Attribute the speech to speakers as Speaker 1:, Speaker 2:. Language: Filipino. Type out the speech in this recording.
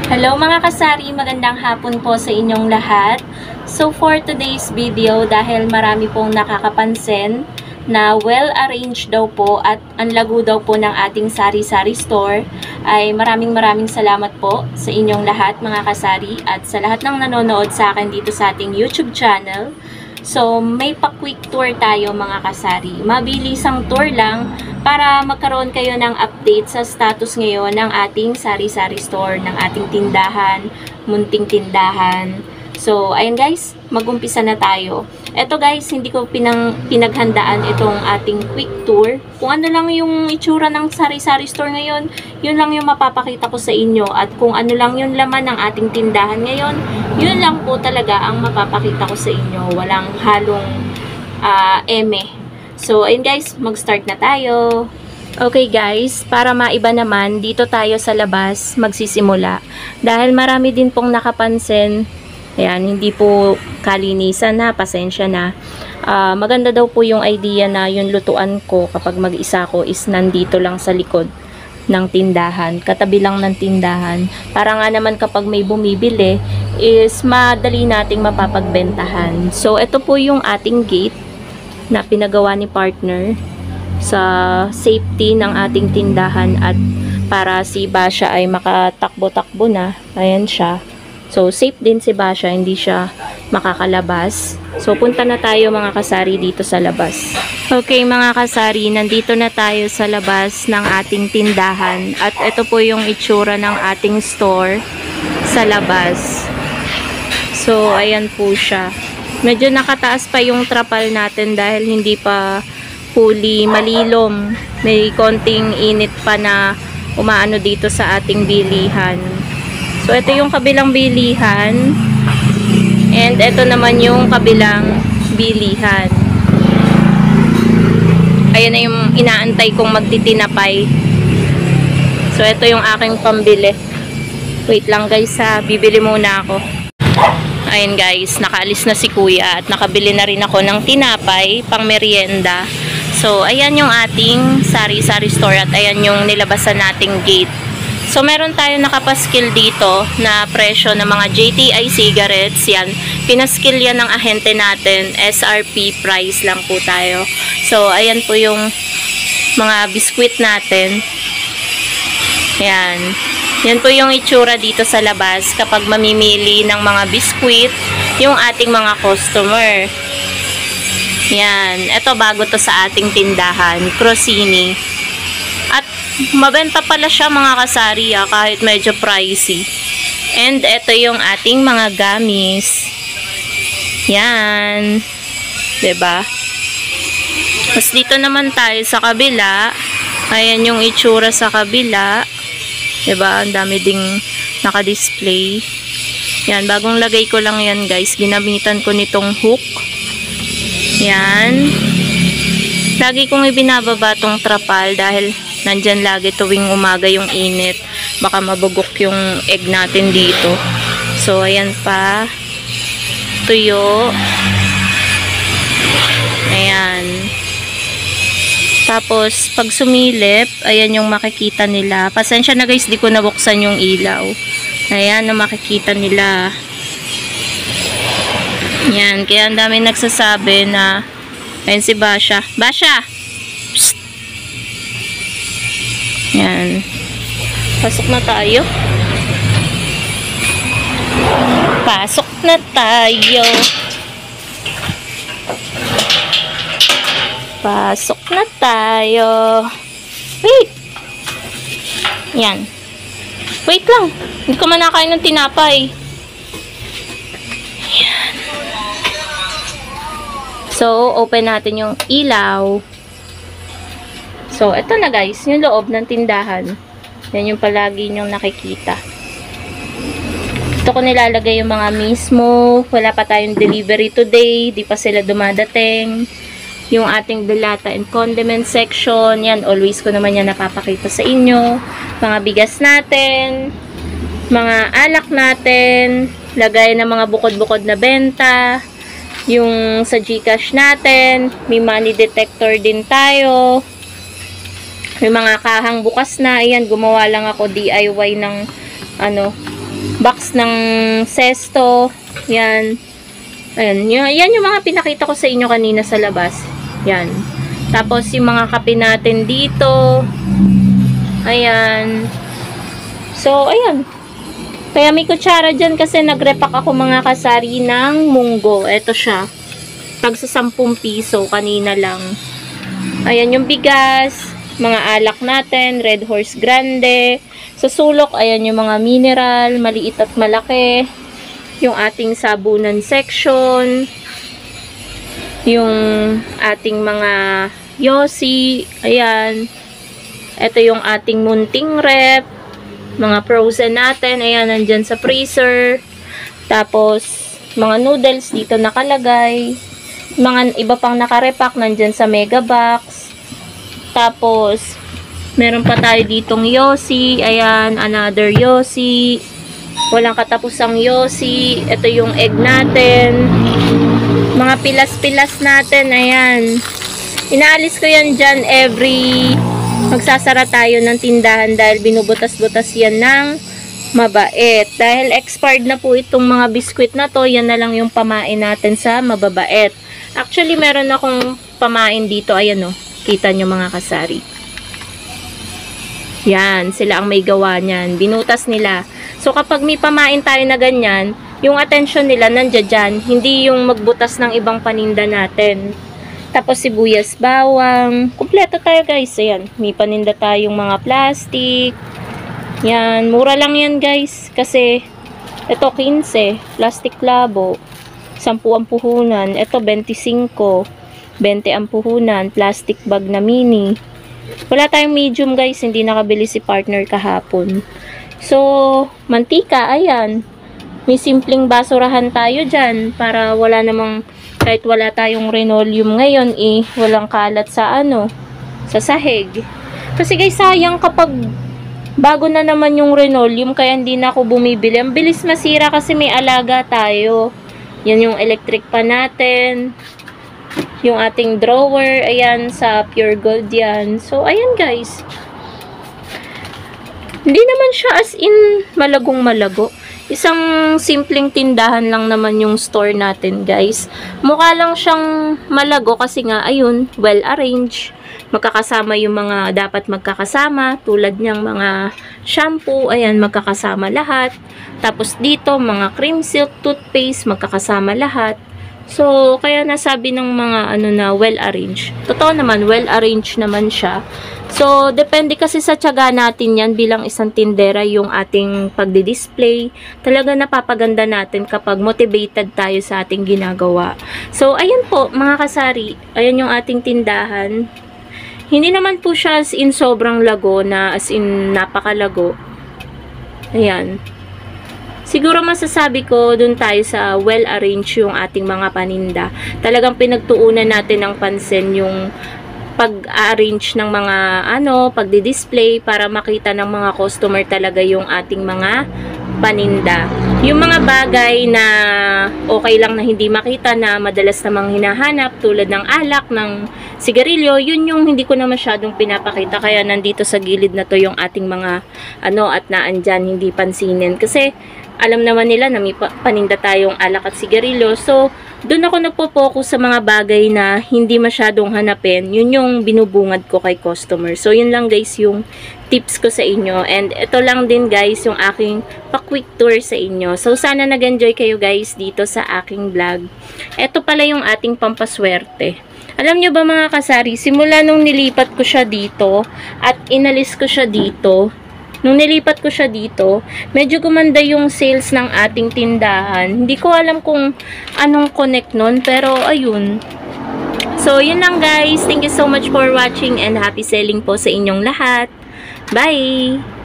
Speaker 1: Hello mga kasari, magandang hapon po sa inyong lahat. So for today's video, dahil marami pong nakakapansin na well-arranged daw po at ang lago daw po ng ating sari-sari store, ay maraming salamat po sa inyong lahat mga kasari at sa lahat ng nanonood sa akin dito sa ating YouTube channel. So may pa-quick tour tayo mga kasari. Mabilisang tour lang para magkaroon kayo ng update sa status ngayon ng ating sari-sari store, ng ating tindahan, munting tindahan. So, ayun guys, mag-umpisa na tayo. Eto guys, hindi ko pinaghandaan itong ating quick tour. Kung ano lang yung itsura ng sari-sari store ngayon, yun lang yung mapapakita ko sa inyo. At kung ano lang yung laman ng ating tindahan ngayon, yun lang po talaga ang mapapakita ko sa inyo. Walang halong eme. So, ayun guys, mag-start na tayo. Okay guys, para maiba naman, dito tayo sa labas magsisimula. Dahil marami din pong nakapansin, ayan, hindi po kalinisan na, pasensya na. Maganda daw po yung idea na yung lutuan ko kapag mag-isa ko is nandito lang sa likod ng tindahan, katabi lang ng tindahan. Para nga naman kapag may bumibili, is madali nating mapapagbentahan. So, ito po yung ating gate na pinagawa ni partner sa safety ng ating tindahan at para si Basha ay makatakbo-takbo na. Ayan siya. So, safe din si Basha, hindi siya makakalabas. So, punta na tayo mga kasari dito sa labas. Okay mga kasari, nandito na tayo sa labas ng ating tindahan. At ito po yung itsura ng ating store sa labas. So, ayan po siya. Medyo nakataas pa yung trapal natin dahil hindi pa fully malilom. May konting init pa na umaano dito sa ating bilihan. So, ito yung kabilang bilihan. And ito naman yung kabilang bilihan. Ayan na yung inaantay kong magtitinapay. So, ito yung aking pambili. Wait lang guys ha, bibili muna ako. Ayan guys, nakaalis na si kuya at nakabili na rin ako ng tinapay pang merienda. So, ayan yung ating sari-sari store at ayan yung nilabasan nating gate. So, meron tayo nakapaskil dito na presyo ng mga JTI cigarettes. Yan, pinaskil yan ng ahente natin. SRP price lang po tayo. So, ayan po yung mga biskwit natin. Yan. Yan po yung itsura dito sa labas kapag mamimili ng mga biskwit yung ating mga customer. Yan. Ito bago to sa ating tindahan. Crosini. At mabenta pala siya mga kasari kahit medyo pricey. And ito yung ating mga gamis. Yan. 'Di ba? Tapos dito naman tayo sa kabila. Ayan yung itsura sa kabila. 'Di ba? Ang dami ding naka-display. Yan, bagong lagay ko lang yan, guys. Ginamitan ko nitong hook. Yan. Lagi kong ibinababa tong trapal dahil nandyan lagi tuwing umaga yung init. Baka mabugok yung egg natin dito. So, ayan pa. Tuyo. Ayan. Tapos, pag sumilip, ayan yung makikita nila. Pasensya na guys, di ko nabuksan yung ilaw. Ayan, na makikita nila. Yan, kaya ang dami nagsasabi na, ayan si Basha. Basha! Psst! Yan. Pasok na tayo. Pasok na tayo. Pasok na tayo. Wait. Yan. Wait lang. Hindi ko man nakain ng tinapay. Yan. So, open natin yung ilaw. So, ito na guys. Yung loob ng tindahan. Yan yung palagi nyong nakikita. Ito ko nilalagay yung mga mismo. Wala pa tayong delivery today. Di pa sila dumadating. Yung ating delata and condiment section. Yan, always ko naman yan napapakita sa inyo. Mga bigas natin. Mga alak natin. Lagay ng mga bukod-bukod na benta. Yung sa GCash natin. May money detector din tayo. May mga kahang bukas na. Ayan, gumawa lang ako DIY ng box ng sesto. Yan. Ayan. Yan yung mga pinakita ko sa inyo kanina sa labas. Yan. Tapos yung mga kape natin dito. Ayan. So, ayan. Kaya may kutsara dyan kasi nagrepack ako mga kasari ng munggo. Ito siya. Tagsa 10 piso kanina lang. Ayan yung bigas. Mga alak natin. Red Horse Grande. Sa sulok, ayan yung mga mineral. Maliit at malaki. Yung ating sabunan section. Yung ating mga yosi. Ayan. Ito yung ating munting rep. Mga frozen natin. Ayan, nandyan sa freezer. Tapos, mga noodles dito nakalagay. Mga iba pang nakarepack. Nandyan sa mega box. Tapos, meron pa tayo ditong yosi. Ayan, another yosi. Walang katapusang yosi. Ito yung egg natin. Mga pilas-pilas natin. Ayan. Inaalis ko yan dyan every magsasara tayo ng tindahan dahil binubutas-butas yan ng mabait. Dahil expired na po itong mga biskwit na to, yan na lang yung pamain natin sa mababait. Actually, meron akong pamain dito. Ayan o. Kita nyo mga kasari. Yan. Sila ang may gawa niyan. Binutas nila. So, kapag may pamain tayo na ganyan, yung attention nila nandiyan dyan. Hindi yung magbutas ng ibang paninda natin. Tapos sibuyas, bawang. Kumpleto tayo guys. Ayan. May paninda tayong mga plastic. Yan. Mura lang yan guys. Kasi ito 15. Plastic labo. 10 ang puhunan. Ito 25. 20 ang puhunan. Plastic bag na mini. Wala tayong medium guys. Hindi nakabili si partner kahapon. So, mantika. Ayan. May simpleng basurahan tayo dyan. Para wala namang, kahit wala tayong linoleum ngayon walang kalat sa sa sahig. Kasi guys, sayang kapag bago na naman yung linoleum, kaya hindi na ako bumibili. Ang bilis masira kasi may alaga tayo. Yan yung electric pan natin. Yung ating drawer, ayan, sa Pure Gold yan. So, ayan guys. Hindi naman siya as in malagong malago. Isang simpleng tindahan lang naman yung store natin guys. Mukha lang siyang malago kasi nga ayun, well arranged. Magkakasama yung mga dapat magkakasama. Tulad niyang mga shampoo, ayan, magkakasama lahat. Tapos dito, mga cream silk toothpaste, magkakasama lahat. So, kaya nasabi ng mga na well arranged. Totoo naman, well arranged naman siya. So, depende kasi sa tiyaga natin yan bilang isang tindera yung ating pagdi-display. Talaga napapaganda natin kapag motivated tayo sa ating ginagawa. So, ayan po mga kasari. Ayan yung ating tindahan. Hindi naman po siya as in sobrang lago na as in napakalago. Ayan. Siguro masasabi ko dun tayo sa well-arranged yung ating mga paninda. Talagang pinagtuunan natin ng pansin yung pag-arrange ng mga pagdi-display para makita ng mga customer talaga yung ating mga paninda. Yung mga bagay na okay lang na hindi makita na madalas namang hinahanap tulad ng alak, ng sigarilyo, yun yung hindi ko na masyadong pinapakita. Kaya nandito sa gilid na to yung ating mga at naandyan, hindi pansinin. Kasi alam naman nila na may paninda tayong alak at sigarilyo. So, doon ako nagpo-focus sa mga bagay na hindi masyadong hanapin. Yun yung binubungad ko kay customer. So, yun lang guys yung tips ko sa inyo. And ito lang din guys yung aking pa-quick tour sa inyo. So, sana nag-enjoy kayo guys dito sa aking vlog. Ito pala yung ating pampaswerte. Alam nyo ba mga kasari, simula nung nilipat ko siya dito at inalis ko siya dito, nung nilipat ko siya dito, medyo gumanda yung sales ng ating tindahan. Hindi ko alam kung anong connect nun, pero ayun. So, yun lang guys. Thank you so much for watching and happy selling po sa inyong lahat. Bye!